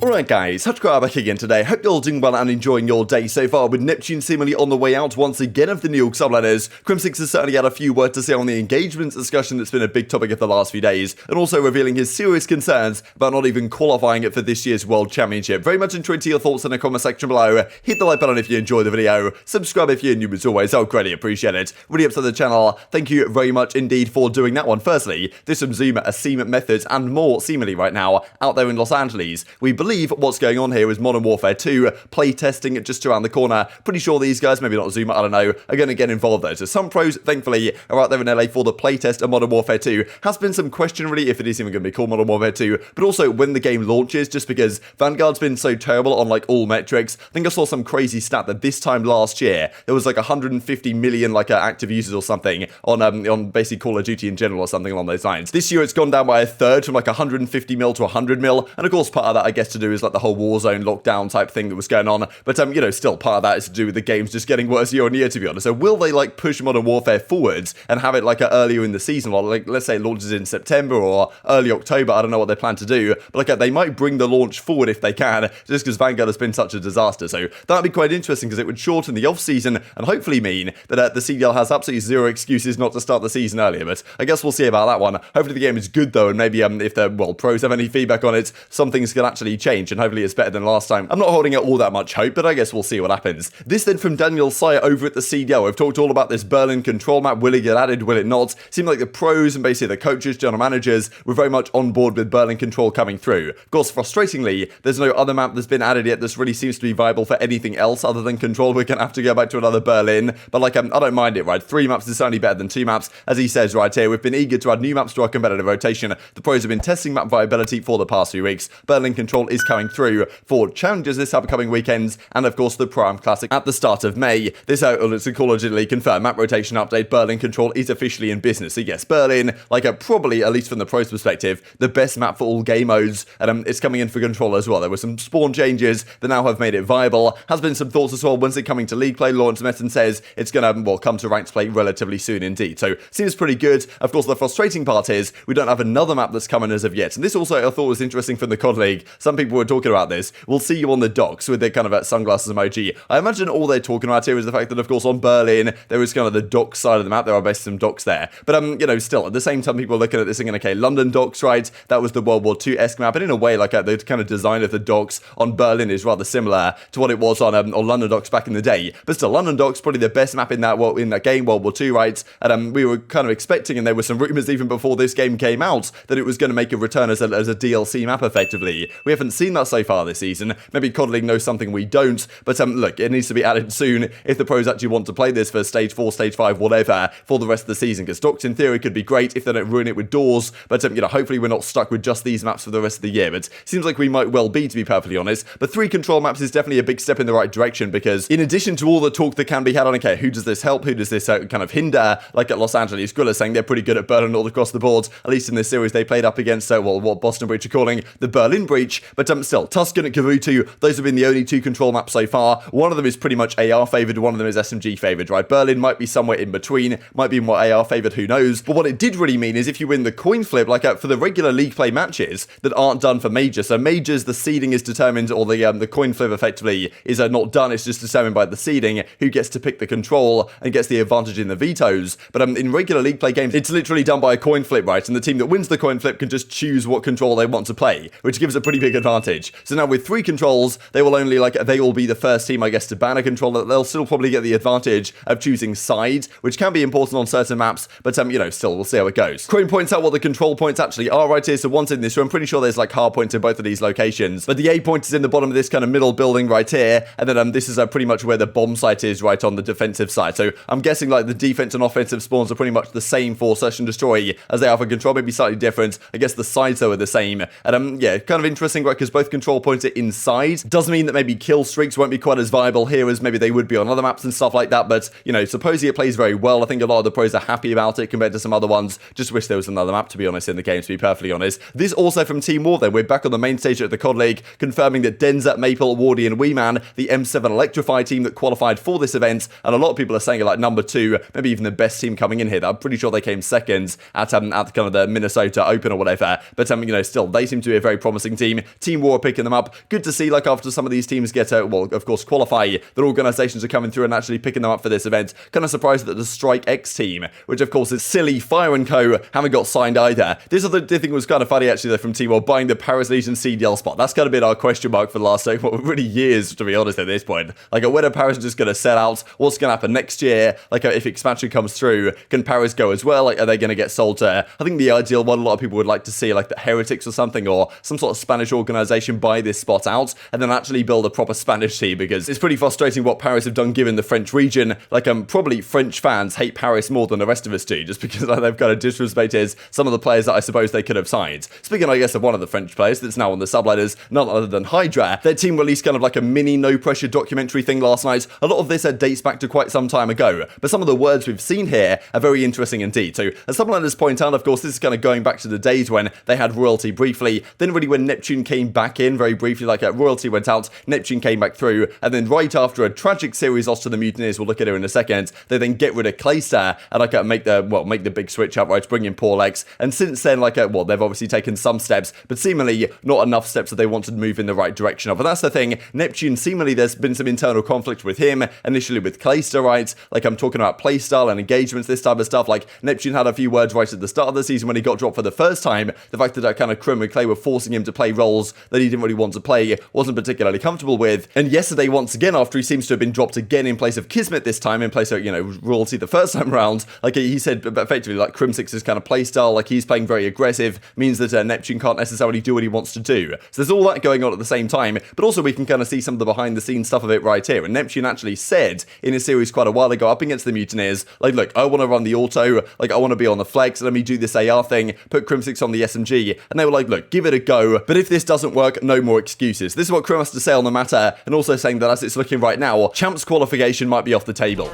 Alright guys, TacticalRab back again today. Hope you're all doing well and enjoying your day so far, with Neptune seemingly on the way out once again of the New York subletters. Crimsix has certainly had a few words to say on the engagements discussion that's been a big topic of the last few days, and also revealing his serious concerns about not even qualifying it for this year's World Championship. Very much enjoyed your thoughts in the comment section below. Hit the like button if you enjoyed the video, subscribe if you're new as always, I'll greatly appreciate it. Really up to the channel, thank you very much indeed for doing that one. Firstly, there's some Zoom, Asim methods and more seemingly right now out there in Los Angeles. We believe what's going on here is Modern Warfare 2 playtesting just around the corner. Pretty sure these guys, maybe not Zoom, I don't know, are going to get involved though. So some pros, thankfully, are out there in LA for the playtest of Modern Warfare 2. Has been some question really if it is even going to be called Modern Warfare 2, but also when the game launches, just because Vanguard's been so terrible on like all metrics. I think I saw some crazy stat that this time last year there was like 150 million active users or something on basically Call of Duty in general or something along those lines. This year it's gone down by a third, from like 150 mil to 100 mil, and of course part of that I guess to do is like the whole Warzone lockdown type thing that was going on, but you know, still part of that is to do with the games just getting worse year on year, to be honest. So will they like push Modern Warfare forwards and have it like earlier in the season, or like let's say it launches in September or early October? I don't know what they plan to do, but like they might bring the launch forward if they can, just because Vanguard has been such a disaster. So that'd be quite interesting because it would shorten the off season and hopefully mean that the CDL has absolutely zero excuses not to start the season earlier. But I guess we'll see about that one. Hopefully the game is good though, and maybe if the pros have any feedback on it, some things can actually change, and hopefully it's better than last time. I'm not holding out all that much hope, but I guess we'll see what happens. This then from Daniel Sire over at the CDL. We've talked all about this Berlin control map. Will it get added? Will it not? Seemed like the pros and basically the coaches, general managers were very much on board with Berlin control coming through. Of course, frustratingly, there's no other map that's been added yet that really seems to be viable for anything else other than control. We're gonna have to go back to another Berlin, but like I don't mind it, right? 3 maps is certainly better than 2 maps, as he says right here. We've been eager to add new maps to our competitive rotation. The pros have been testing map viability for the past few weeks. Berlin control is coming through for challenges this upcoming weekends, and of course the Pro-Am Classic at the start of May. This is a legitimately confirmed map rotation update. Berlin control is officially in business. So yes, Berlin, probably, at least from the pros perspective, the best map for all game modes, and it's coming in for control as well. There were some spawn changes that now have made it viable. Has been some thoughts as well. When's it coming to League play? Lawrence Metten says it's gonna come to ranked play relatively soon indeed. So seems pretty good. Of course, the frustrating part is we don't have another map that's coming as of yet. And this also I thought was interesting from the COD League. Some people were talking about this. We'll see you on the docks with their kind of sunglasses emoji. I imagine all they're talking about here is the fact that, of course, on Berlin, there is kind of the dock side of the map. There are basically some docks there. But, you know, still, at the same time, people are looking at this thinking, okay, London docks, right? That was the World War II-esque map. And in a way, the kind of design of the docks on Berlin is rather similar to what it was on London docks back in the day. But still, London docks probably the best map in that game, World War II, right? And we were kind of expecting, and there were some rumors even before this game came out, that it was going to make a return as a DLC map, effectively. We haven't seen that so far this season. Maybe COD League knows something we don't, but look, it needs to be added soon if the pros actually want to play this for stage 4, stage 5, whatever, for the rest of the season, because docks in theory could be great if they don't ruin it with doors, but you know, hopefully we're not stuck with just these maps for the rest of the year. But seems like we might well be, to be perfectly honest. But 3 control maps is definitely a big step in the right direction, because in addition to all the talk that can be had on, okay, who does this help, who does this kind of hinder, like at Los Angeles, Guerrillas saying they're pretty good at Berlin all across the board, at least in this series they played up against what Boston Breach are calling the Berlin Breach, but still, Tuscan and Kavutu, those have been the only 2 control maps so far. One of them is pretty much AR favored, one of them is SMG favored, right? Berlin might be somewhere in between, might be more AR favored, who knows? But what it did really mean is if you win the coin flip, for the regular league play matches that aren't done for majors, so majors, the seeding is determined, or the coin flip effectively is not done, it's just determined by the seeding, who gets to pick the control and gets the advantage in the vetoes. But in regular league play games, it's literally done by a coin flip, right? And the team that wins the coin flip can just choose what control they want to play, which gives a pretty big advantage. So now with 3 controls, they will only they will be the first team, I guess, to ban a controller. They'll still probably get the advantage of choosing sides, which can be important on certain maps, but you know, still, we'll see how it goes. Crane points out what the control points actually are right here. So one's in this room. I'm pretty sure there's hard points in both of these locations, but the A point is in the bottom of this kind of middle building right here, and then this is pretty much where the bomb site is, right on the defensive side. So I'm guessing the defense and offensive spawns are pretty much the same for Search and Destroy as they are for control, maybe slightly different. I guess the sides though are the same, and yeah, kind of interesting, right? Because both control points are inside. Does mean that maybe kill streaks won't be quite as viable here as maybe they would be on other maps and stuff like that, but you know, supposedly it plays very well. I think a lot of the pros are happy about it compared to some other ones. Just wish there was another map, to be honest, in the game, to be perfectly honest. This also from Team War then. We're back on the main stage at the COD League, confirming that Denza, Maple, Wardy and Weeman, the M7 Electrify team that qualified for this event, and a lot of people are saying number 2, maybe even the best team coming in here. I'm pretty sure they came second at kind of the Minnesota Open or whatever, but you know, still, they seem to be a very promising team. Team War picking them up. Good to see, like, after some of these teams get, well, of course, qualify, that organizations are coming through and actually picking them up for this event. Kind of surprised that the Strike X team, which of course is Silly, Fire & Co, haven't got signed either. This other thing was kind of funny actually though from Team War, buying the Paris Legion CDL spot. That's kind of been our question mark for the last, like, what, really years, to be honest, at this point. Like, when are Paris just going to sell out? What's going to happen next year? Like, if expansion comes through, can Paris go as well? Like, are they going to get sold to, I think the ideal one a lot of people would like to see, like, the Heretics or something, or some sort of Spanish organization buy this spot out, and then actually build a proper Spanish team, because it's pretty frustrating what Paris have done given the French region. Like, probably French fans hate Paris more than the rest of us do, just because like, they've kind of disrespected some of the players that I suppose they could have signed. Speaking, I guess, of one of the French players that's now on the subliners, none other than Hydra, their team released kind of like a mini no-pressure documentary thing last night. A lot of this dates back to quite some time ago, but some of the words we've seen here are very interesting indeed. So, as subliners point out, of course, this is kind of going back to the days when they had Royalty briefly, then really when Neptune came back in very briefly, like Royalty went out, Neptune came back through, and then right after a tragic series loss to the Mutineers, we'll look at it in a second, they then get rid of Clayster and like make the big switch up, right, bring in Porlex, and since then, like, well, they've obviously taken some steps, but seemingly not enough steps that they want to move in the right direction of. And that's the thing, Neptune, seemingly there's been some internal conflict with him, initially with Clayster, right, like I'm talking about playstyle and engagements, this type of stuff. Like, Neptune had a few words right at the start of the season when he got dropped for the first time, the fact that kind of Crim and Clay were forcing him to play roles that he didn't really want to play, wasn't particularly comfortable with, and yesterday, once again, after he seems to have been dropped again in place of Kismet this time, in place of, you know, Royalty the first time around, like he said effectively, like, Crimsix's kind of playstyle, like he's playing very aggressive, means that Neptune can't necessarily do what he wants to do. So there's all that going on at the same time, but also we can kind of see some of the behind the scenes stuff of it right here. And Neptune actually said in his series quite a while ago up against the Mutineers, like, look, I want to run the auto, like I want to be on the flex, let me do this AR thing, put Crimsix on the SMG, and they were like, look, give it a go, but if this doesn't work, no more excuses. This is what Crim has to say on the matter, and also saying that as it's looking right now, Champs qualification might be off the table.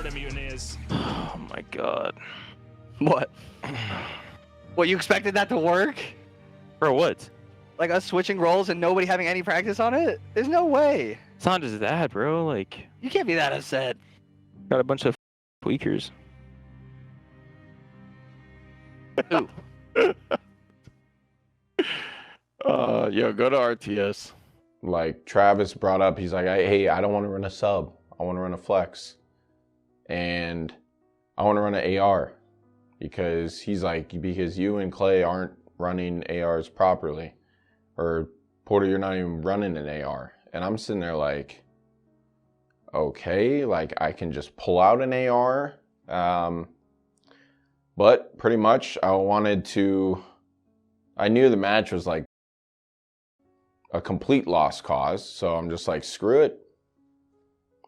Oh my god. What? What, you expected that to work? For what? Like us switching roles and nobody having any practice on it? There's no way. It's not just that, bro. Like, You can't be that upset. got a bunch of tweakers. Who? Yo, go to RTS. Like, Travis brought up, he's like, hey, I don't want to run a sub. I want to run a flex. And I want to run an AR. Because he's like, because you and Clay aren't running ARs properly. Or, Porter, you're not even running an AR. And I'm sitting there like, okay, like, I can just pull out an AR. But, pretty much, I knew the match was like a complete lost cause, so I'm just like, screw it.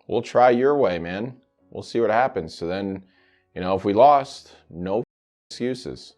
We'll try your way, man. We'll see what happens. So then, you know, if we lost, no excuses.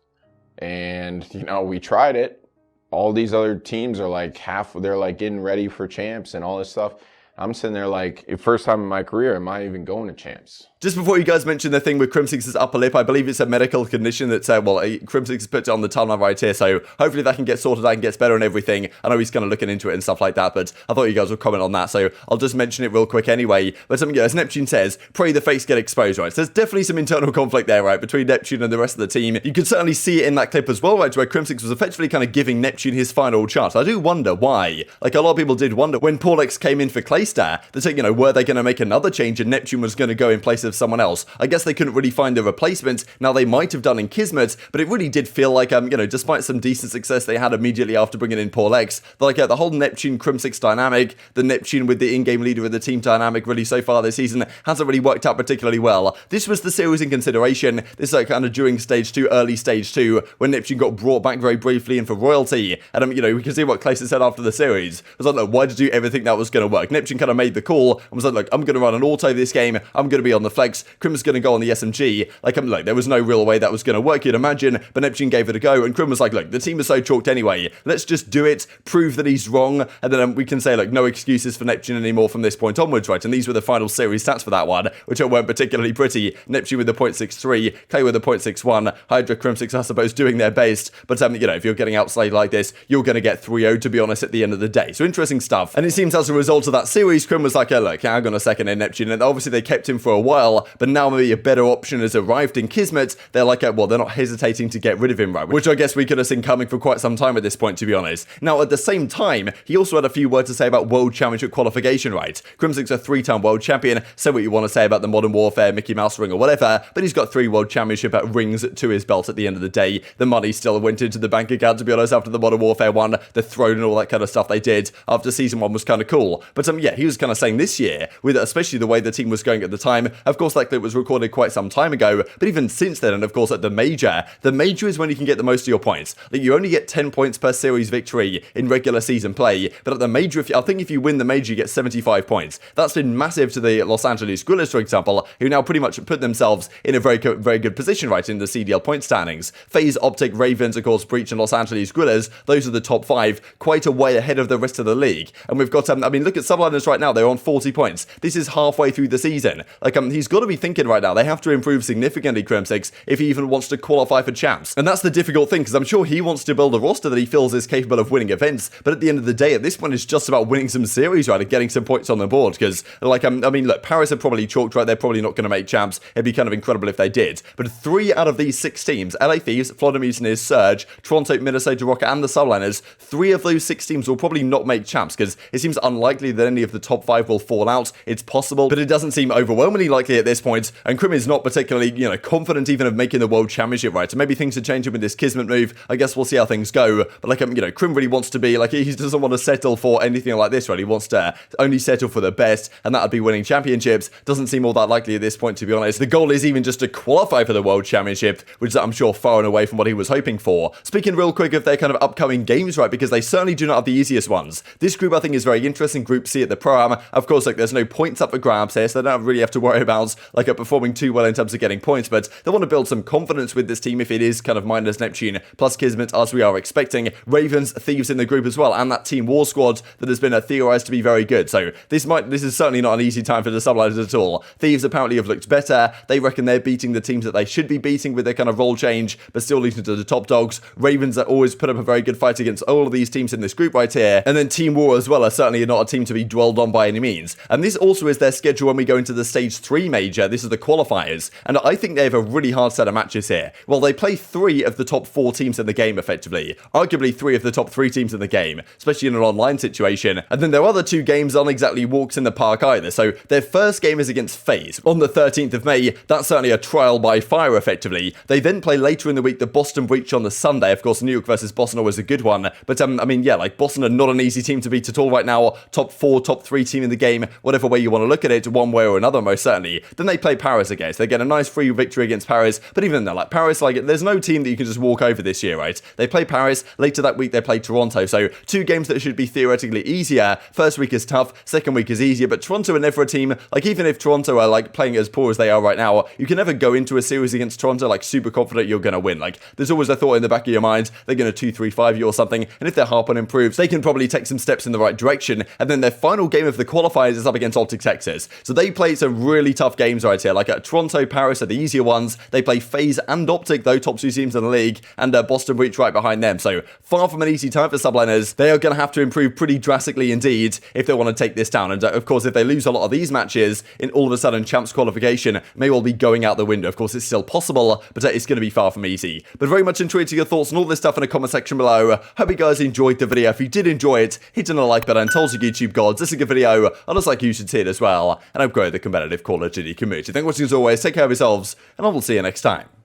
And, you know, we tried it. All these other teams are like they're like getting ready for champs and all this stuff. I'm sitting there like, first time in my career, am I even going to champs? Just before you guys mention the thing with Crimsix's upper lip, I believe it's a medical condition that, Crimsix put it on the timeline right here, so hopefully that can get sorted out and gets better and everything. I know he's kind of looking into it and stuff like that, but I thought you guys would comment on that, so I'll just mention it real quick anyway. But something, as Neptune says, pray the fakes get exposed, right? So there's definitely some internal conflict there, right, between Neptune and the rest of the team. You could certainly see it in that clip as well, right, where Crimsix was effectively kind of giving Neptune his final chance. I do wonder why. Like, a lot of people did wonder when Porlex came in for Clayster, that, you know, were they going to make another change and Neptune was going to go in place of someone else? I guess they couldn't really find a replacement. Now, they might have done in Kismet, but it really did feel like, you know, despite some decent success they had immediately after bringing in Porlex, like, the whole Neptune Crimsix dynamic, the Neptune with the in-game leader of the team dynamic really so far this season hasn't really worked out particularly well. This was the series in consideration. This is kind of during stage 2, early stage 2, when Neptune got brought back very briefly in for Royalty. And, you know, we can see what Clayster said after the series. I was like, look, why did you ever think that was going to work? Neptune kind of made the call and was like, look, I'm going to run an auto this game. I'm going to be on the flex. Crim's going to go on the SMG. Like, there was no real way that was going to work, you'd imagine, but Neptune gave it a go, and Crim was like, look, the team is so chalked anyway. Let's just do it, prove that he's wrong, and then we can say, like, no excuses for Neptune anymore from this point onwards, right? And these were the final series stats for that one, which weren't particularly pretty. Neptune with the 0.63, Clay with the 0.61, Hydra, Crimsix, I suppose, doing their best, but, you know, if you're getting outslayed like this, you're going to get 3-0, to be honest, at the end of the day. So interesting stuff. And it seems as a result of that series, Crim was like, look, hang on a second in Neptune, and obviously they kept him for a while, well, but now maybe a better option has arrived in Kismet, they're like, well, they're not hesitating to get rid of him, right? Which I guess we could have seen coming for quite some time at this point, to be honest. Now, at the same time, he also had a few words to say about World Championship qualification, right? Crimsix a 3-time world champion, say what you want to say about the Modern Warfare, Mickey Mouse ring or whatever, but he's got 3 world championship rings to his belt at the end of the day. The money still went into the bank account, to be honest, after the Modern Warfare one, the throne and all that kind of stuff they did after season 1 was kind of cool. But yeah, he was kind of saying this year, with especially the way the team was going at the time, of course, that clip was recorded quite some time ago, but even since then, and of course at the major is when you can get the most of your points. Like, you only get 10 points per series victory in regular season play, but at the major, I think if you win the major, you get 75 points. That's been massive to the Los Angeles Guerrillas, for example, who now pretty much put themselves in a very good position, right, in the CDL point standings. FaZe, Optic, Ravens, of course, Breach, and Los Angeles Guerrillas, those are the top 5, quite a way ahead of the rest of the league. And we've got, I mean, look at Subliners right now, they're on 40 points. This is halfway through the season. Like, he's got to be thinking right now, they have to improve significantly, Crimsix, if he even wants to qualify for champs. And that's the difficult thing, because I'm sure he wants to build a roster that he feels is capable of winning events, but at the end of the day, at this point, it's just about winning some series, right, and getting some points on the board, because, like, I mean, look, Paris are probably chalked, right, they're probably not going to make champs. It'd be kind of incredible if they did. But 3 out of these 6 teams, LA Thieves, Florida Mutineers, Surge, Toronto, Minnesota Rokkr, and the Subliners, 3 of those 6 teams will probably not make champs, because it seems unlikely that any of the top 5 will fall out. It's possible, but it doesn't seem overwhelmingly likely at this point, and Crim is not particularly, confident even of making the World Championship, right? So maybe things are changing with this Kismet move. I guess we'll see how things go, but like, Crim really wants to be, like, he doesn't want to settle for anything like this, right? He wants to only settle for the best, and that would be winning championships. Doesn't seem all that likely at this point, to be honest. The goal is even just to qualify for the World Championship, which is, I'm sure, far and away from what he was hoping for. Speaking real quick of their kind of upcoming games, right, because they certainly do not have the easiest ones. This group, I think, is very interesting. Group C at the Pro-Am. Of course, like, there's no points up for grabs here, so they don't really have to worry about, like, performing too well in terms of getting points, but they want to build some confidence with this team if it is kind of minus Neptune plus Kismet, as we are expecting. Ravens, Thieves in the group as well, and that Team War squad that has been theorized to be very good. So this is certainly not an easy time for the Subliners at all. Thieves apparently have looked better. They reckon they're beating the teams that they should be beating with their kind of role change, but still losing to the top dogs. Ravens that always put up a very good fight against all of these teams in this group right here. And then Team War as well are certainly not a team to be dwelled on by any means. And this also is their schedule when we go into the Stage 3 major. This is the qualifiers. And I think they have a really hard set of matches here. Well, they play 3 of the top 4 teams in the game, effectively. Arguably 3 of the top 3 teams in the game, especially in an online situation. And then their other 2 games aren't exactly walks in the park either. So their first game is against FaZe on the 13th of May. That's certainly a trial by fire, effectively. They then play later in the week the Boston Breach on the Sunday. Of course, New York versus Boston always a good one. But, I mean, yeah, like, Boston are not an easy team to beat at all right now. Top 4, top 3 team in the game, whatever way you want to look at it, one way or another, most certainly. Then they play Paris again. So they get a nice free victory against Paris. But even though, like, Paris, like, there's no team that you can just walk over this year, right? They play Paris. Later that week, they play Toronto. So 2 games that should be theoretically easier. First week is tough. Second week is easier. But Toronto are never a team, like, even if Toronto are, like, playing as poor as they are right now, you can never go into a series against Toronto, like, super confident you're going to win. Like, there's always a thought in the back of your mind, they're going to 2-3-5 you or something. And if their Harpon improves, they can probably take some steps in the right direction. And then their final game of the qualifiers is up against Optic Texas. So they play some really tough games right here. Like, Toronto, Paris are the easier ones. They play FaZe and Optic, though, top 2 teams in the league, and Boston Breach right behind them. So far from an easy time for Subliners. They are going to have to improve pretty drastically indeed if they want to take this down. And of course, if they lose a lot of these matches, in all of a sudden champs qualification may well be going out the window. Of course, it's still possible, but it's going to be far from easy. But very much enjoyed your thoughts on all this stuff in the comment section below. Hope you guys enjoyed the video. If you did enjoy it, hit on the like button, tell us your YouTube gods. This is a good video. I just like you should see it as well. And I've grown the competitive Call of Duty community. Thank you for watching as always. Take care of yourselves, and I will see you next time.